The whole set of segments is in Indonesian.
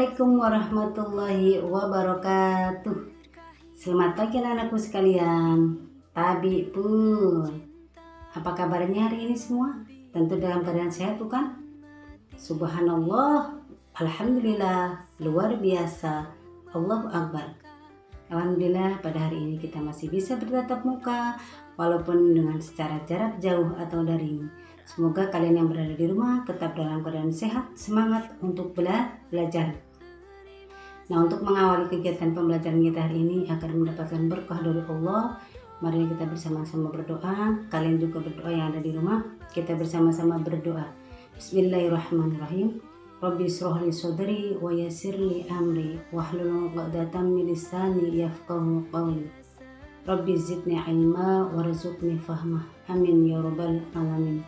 Assalamualaikum warahmatullahi wabarakatuh. Selamat pagi anak-anakku sekalian. Tabi pun. Apa kabarnya hari ini semua? Tentu dalam keadaan sehat bukan? Subhanallah, alhamdulillah, luar biasa, Allahu Akbar. Alhamdulillah pada hari ini kita masih bisa bertatap muka walaupun dengan secara jarak jauh atau daring. Semoga kalian yang berada di rumah tetap dalam keadaan sehat, semangat untuk belajar. Nah, untuk mengawali kegiatan pembelajaran kita hari ini agar mendapatkan berkah dari Allah, mari kita bersama-sama berdoa. Kalian juga berdoa yang ada di rumah. Kita bersama-sama berdoa. Bismillahirrahmanirrahim. Rabbi shrah li sadri wa yassir li amri wahlul 'uqdatam min lisani yafqahu qawli. Rabbi zidni ilma warzuqni fahmah. Amin ya rabbal alamin.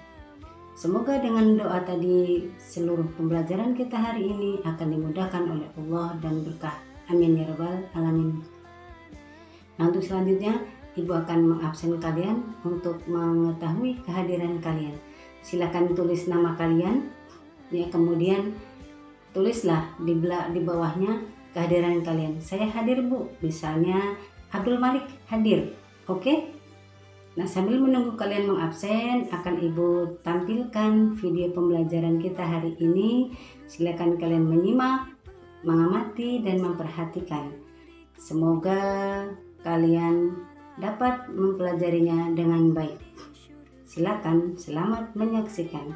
Semoga dengan doa tadi seluruh pembelajaran kita hari ini akan dimudahkan oleh Allah dan berkah. Amin ya rabbal alamin. Nah, untuk selanjutnya Ibu akan mengabsen kalian untuk mengetahui kehadiran kalian. Silakan tulis nama kalian, ya, kemudian tulislah di bawahnya kehadiran kalian. Saya hadir Bu, misalnya Abdul Malik hadir, oke? Nah, sambil menunggu kalian mengabsen, akan Ibu tampilkan video pembelajaran kita hari ini. Silakan kalian menyimak, mengamati, dan memperhatikan. Semoga kalian dapat mempelajarinya dengan baik. Silakan, selamat menyaksikan.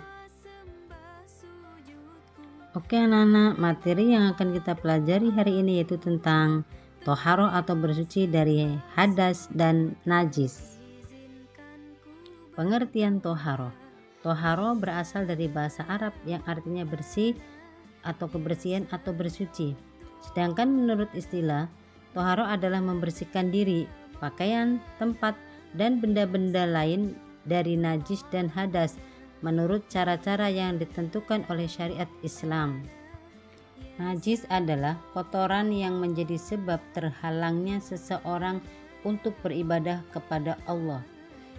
Oke anak-anak, materi yang akan kita pelajari hari ini yaitu tentang toharo atau bersuci dari hadas dan najis. Pengertian toharo. Toharo berasal dari bahasa Arab yang artinya bersih atau kebersihan atau bersuci. Sedangkan menurut istilah, toharo adalah membersihkan diri, pakaian, tempat, dan benda-benda lain dari najis dan hadas menurut cara-cara yang ditentukan oleh syariat Islam. Najis adalah kotoran yang menjadi sebab terhalangnya seseorang untuk beribadah kepada Allah.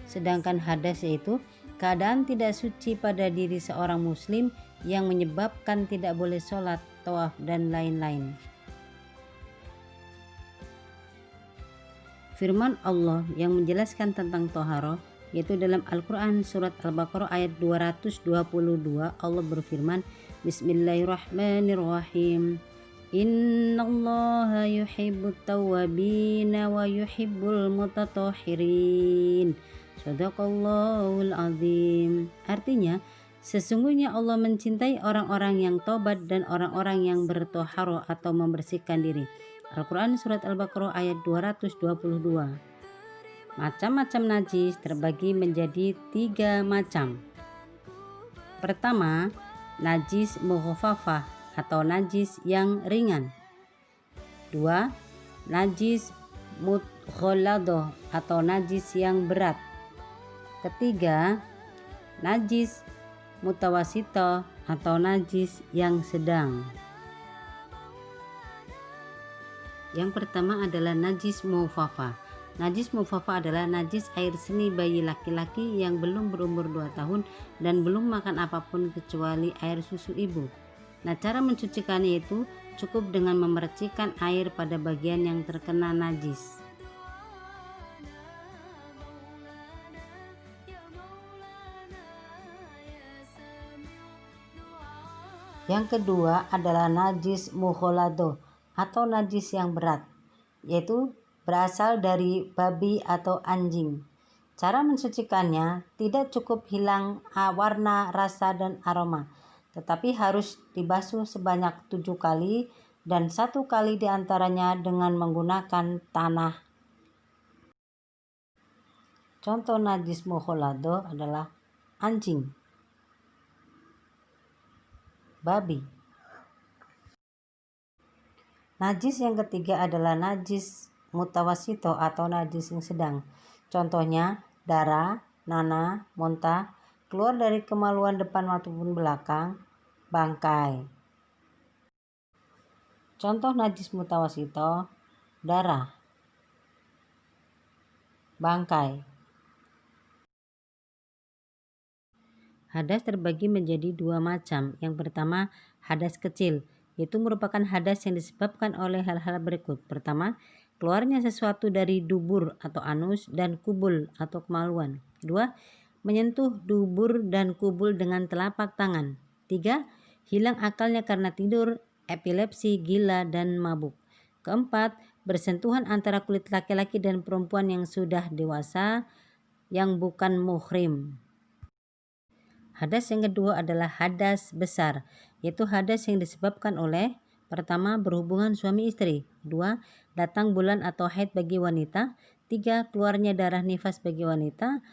Sedangkan hadas yaitu keadaan tidak suci pada diri seorang muslim yang menyebabkan tidak boleh sholat, tawaf, dan lain-lain. Firman Allah yang menjelaskan tentang toharo yaitu dalam Al-Quran surat Al-Baqarah ayat 222. Allah berfirman, Bismillahirrahmanirrahim. Innallaha yuhibbut tawwabina wa yuhibbul mutatahhirin. Shadaqallahul azim. Artinya, sesungguhnya Allah mencintai orang-orang yang tobat dan orang-orang yang bertoharo atau membersihkan diri. Al-Quran surat Al-Baqarah ayat 222. Macam-macam najis terbagi menjadi 3 macam. Pertama, najis mukhafafah atau najis yang ringan. 2. Najis mughalladah atau najis yang berat. Ketiga, najis mutawasito atau najis yang sedang. Yang pertama adalah najis mukhafafah. Najis mukhafafah adalah najis air seni bayi laki-laki yang belum berumur 2 tahun dan belum makan apapun kecuali air susu ibu. Nah, cara mencucikannya itu cukup dengan memercikkan air pada bagian yang terkena najis. Yang kedua adalah najis mughalladah atau najis yang berat, yaitu berasal dari babi atau anjing. Cara mensucikannya tidak cukup hilang warna, rasa, dan aroma, tetapi harus dibasuh sebanyak 7 kali dan 1 kali diantaranya dengan menggunakan tanah. Contoh najis mughalladah adalah anjing, babi. Najis yang ketiga adalah najis mutawasito atau najis yang sedang. Contohnya darah, nanah, muntah, keluar dari kemaluan depan maupun belakang, bangkai. Contoh najis mutawasito, darah, bangkai. Hadas terbagi menjadi 2 macam. Yang pertama, hadas kecil. yaitu merupakan hadas yang disebabkan oleh hal-hal berikut. Pertama, keluarnya sesuatu dari dubur atau anus dan kubul atau kemaluan. Kedua, menyentuh dubur dan kubul dengan telapak tangan. 3. Hilang akalnya karena tidur, epilepsi, gila, dan mabuk. Keempat, bersentuhan antara kulit laki-laki dan perempuan yang sudah dewasa yang bukan muhrim. Hadas yang kedua adalah hadas besar, yaitu hadas yang disebabkan oleh: pertama, berhubungan suami istri. Kedua, datang bulan atau haid bagi wanita. 3. Keluarnya darah nifas bagi wanita.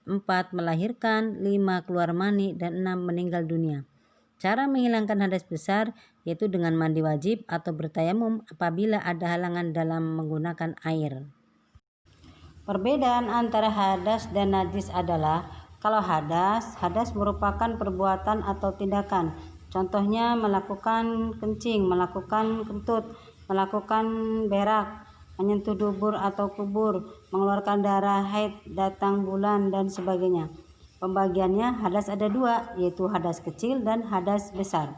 4. Melahirkan. 5. Keluar mani. Dan 6. Meninggal dunia. Cara menghilangkan hadas besar yaitu dengan mandi wajib atau bertayamum apabila ada halangan dalam menggunakan air. Perbedaan antara hadas dan najis adalah, kalau hadas merupakan perbuatan atau tindakan. Contohnya melakukan kencing, melakukan kentut, melakukan berak, menyentuh dubur atau kubur, mengeluarkan darah haid, datang bulan, dan sebagainya. Pembagiannya hadas ada dua, yaitu hadas kecil dan hadas besar.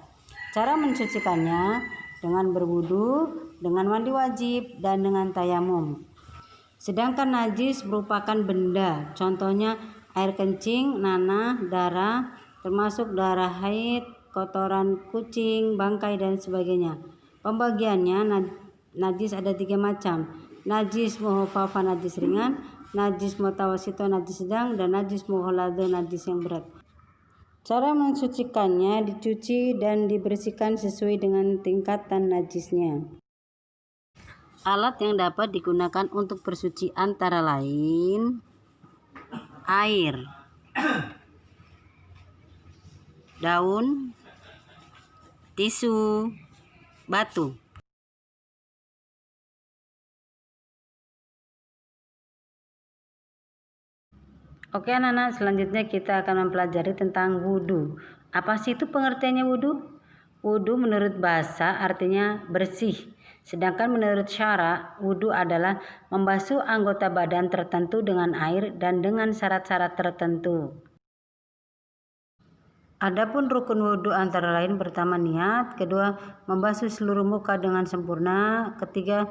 Cara mencucikannya dengan berwudu, dengan mandi wajib, dan dengan tayamum. Sedangkan najis merupakan benda, contohnya air kencing, nanah, darah, termasuk darah haid, kotoran kucing, bangkai, dan sebagainya. Pembagiannya najis ada 3 macam: najis mukhaffafa, najis ringan; najis mutawasito, najis sedang; dan najis mughalladho, najis yang berat. Cara mensucikannya, dicuci dan dibersihkan sesuai dengan tingkatan najisnya. Alat yang dapat digunakan untuk bersuci antara lain air, daun, tisu, batu. Oke anak-anak, selanjutnya kita akan mempelajari tentang wudhu. Apa sih itu pengertiannya wudhu? Wudhu menurut bahasa artinya bersih. Sedangkan menurut syara, wudhu adalah membasuh anggota badan tertentu dengan air dan dengan syarat-syarat tertentu. Adapun rukun wudhu antara lain: pertama, niat; kedua, membasuh seluruh muka dengan sempurna; ketiga,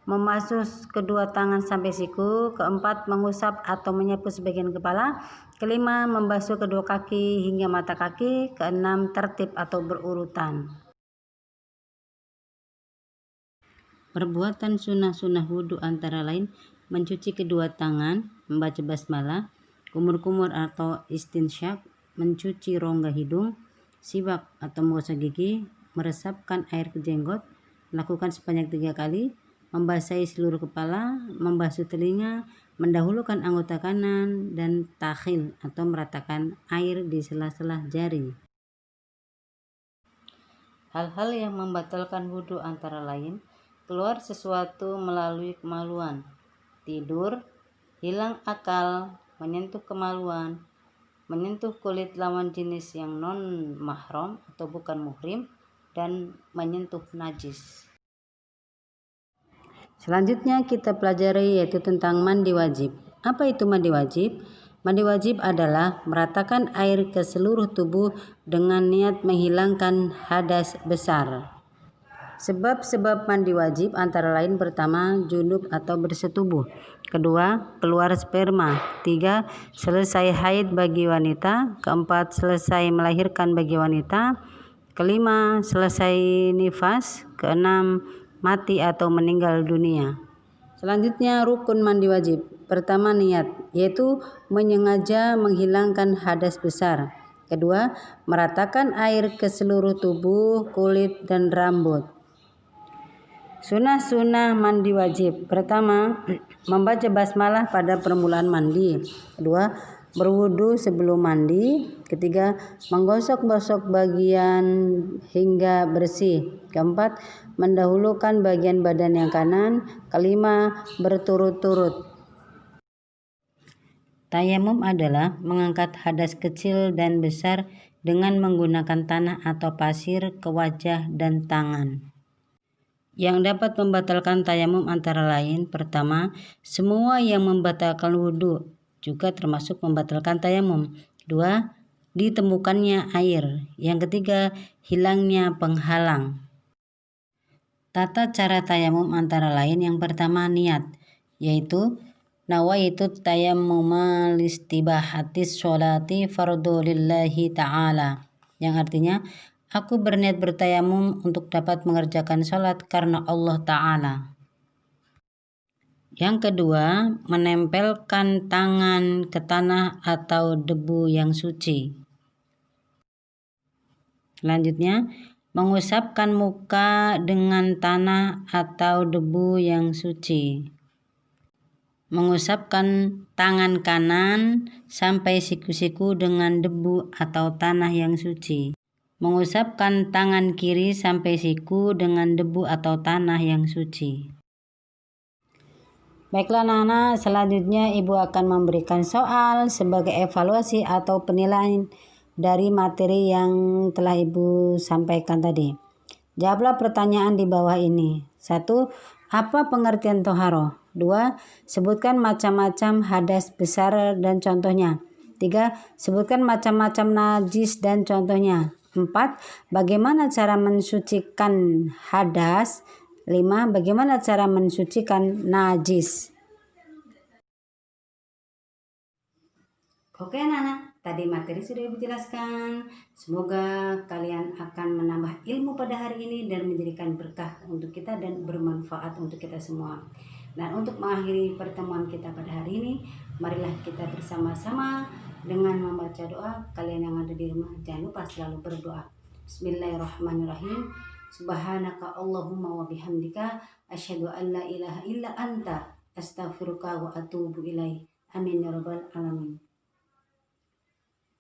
membasuh kedua tangan sampai siku; keempat, mengusap atau menyapu sebagian kepala; kelima, membasuh kedua kaki hingga mata kaki; keenam, tertib atau berurutan. Perbuatan sunnah-sunnah wudhu antara lain: mencuci kedua tangan, membaca basmalah, kumur-kumur atau istinsyak, mencuci rongga hidung, siwak atau menggosok gigi, meresapkan air ke jenggot, melakukan sebanyak 3 kali, membasahi seluruh kepala, membasuh telinga, mendahulukan anggota kanan, dan takhil atau meratakan air di sela-sela jari. Hal-hal yang membatalkan wudhu antara lain: keluar sesuatu melalui kemaluan, tidur, hilang akal, menyentuh kemaluan, menyentuh kulit lawan jenis yang non-mahram atau bukan muhrim, dan menyentuh najis. Selanjutnya kita pelajari yaitu tentang mandi wajib. Apa itu mandi wajib? Mandi wajib adalah meratakan air ke seluruh tubuh dengan niat menghilangkan hadas besar. Sebab-sebab mandi wajib antara lain: pertama, junub atau bersetubuh; kedua, keluar sperma; 3, selesai haid bagi wanita; keempat, selesai melahirkan bagi wanita; kelima, selesai nifas; keenam, mati atau meninggal dunia. Selanjutnya rukun mandi wajib. Pertama, niat, yaitu menyengaja menghilangkan hadas besar. Kedua, meratakan air ke seluruh tubuh, kulit, dan rambut. Sunnah-sunnah mandi wajib: pertama, membaca basmalah pada permulaan mandi; kedua, berwudu sebelum mandi; ketiga, menggosok-gosok bagian hingga bersih; keempat, mendahulukan bagian badan yang kanan; kelima, berturut-turut. Tayamum adalah mengangkat hadas kecil dan besar dengan menggunakan tanah atau pasir ke wajah dan tangan. Yang dapat membatalkan tayamum antara lain: pertama, semua yang membatalkan wudhu, juga termasuk membatalkan tayamum; kedua, ditemukannya air; yang ketiga, hilangnya penghalang. Tata cara tayamum antara lain yang pertama niat, yaitu nawaitu tayammuma listibahatis sholati fardu lillahi ta'ala, yang artinya aku berniat bertayamum untuk dapat mengerjakan sholat karena Allah Ta'ala. Yang kedua, menempelkan tangan ke tanah atau debu yang suci. Selanjutnya, mengusapkan muka dengan tanah atau debu yang suci. Mengusapkan tangan kanan sampai siku-siku dengan debu atau tanah yang suci. Mengusapkan tangan kiri sampai siku dengan debu atau tanah yang suci. Baiklah anak-anak, selanjutnya Ibu akan memberikan soal sebagai evaluasi atau penilaian dari materi yang telah Ibu sampaikan tadi. Jawablah pertanyaan di bawah ini. 1. Apa pengertian toharo? 2. Sebutkan macam-macam hadas besar dan contohnya. 3. Sebutkan macam-macam najis dan contohnya. 4. Bagaimana cara mensucikan hadas? 5. Bagaimana cara mensucikan najis? Oke anak-anak, tadi materi sudah Ibu jelaskan. Semoga kalian akan menambah ilmu pada hari ini dan menjadikan berkah untuk kita dan bermanfaat untuk kita semua. Dan untuk mengakhiri pertemuan kita pada hari ini, marilah kita bersama-sama dengan membaca doa. Kalian yang ada di rumah jangan lupa selalu berdoa. Bismillahirrahmanirrahim. Subhanaka Allahumma wa bihamdika asyhadu an la ilaha illa anta astaghfiruka wa atubu ilaih. Amin ya rabbal alamin.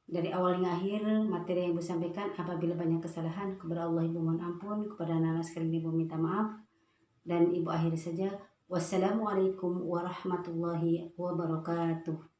Dari awal hingga akhir materi yang Ibu sampaikan, apabila banyak kesalahan kepada Allah Ibu mohon ampun, kepada anak-anak sekalian Ibu minta maaf, dan Ibu akhiri saja. Wassalamualaikum warahmatullahi wabarakatuh.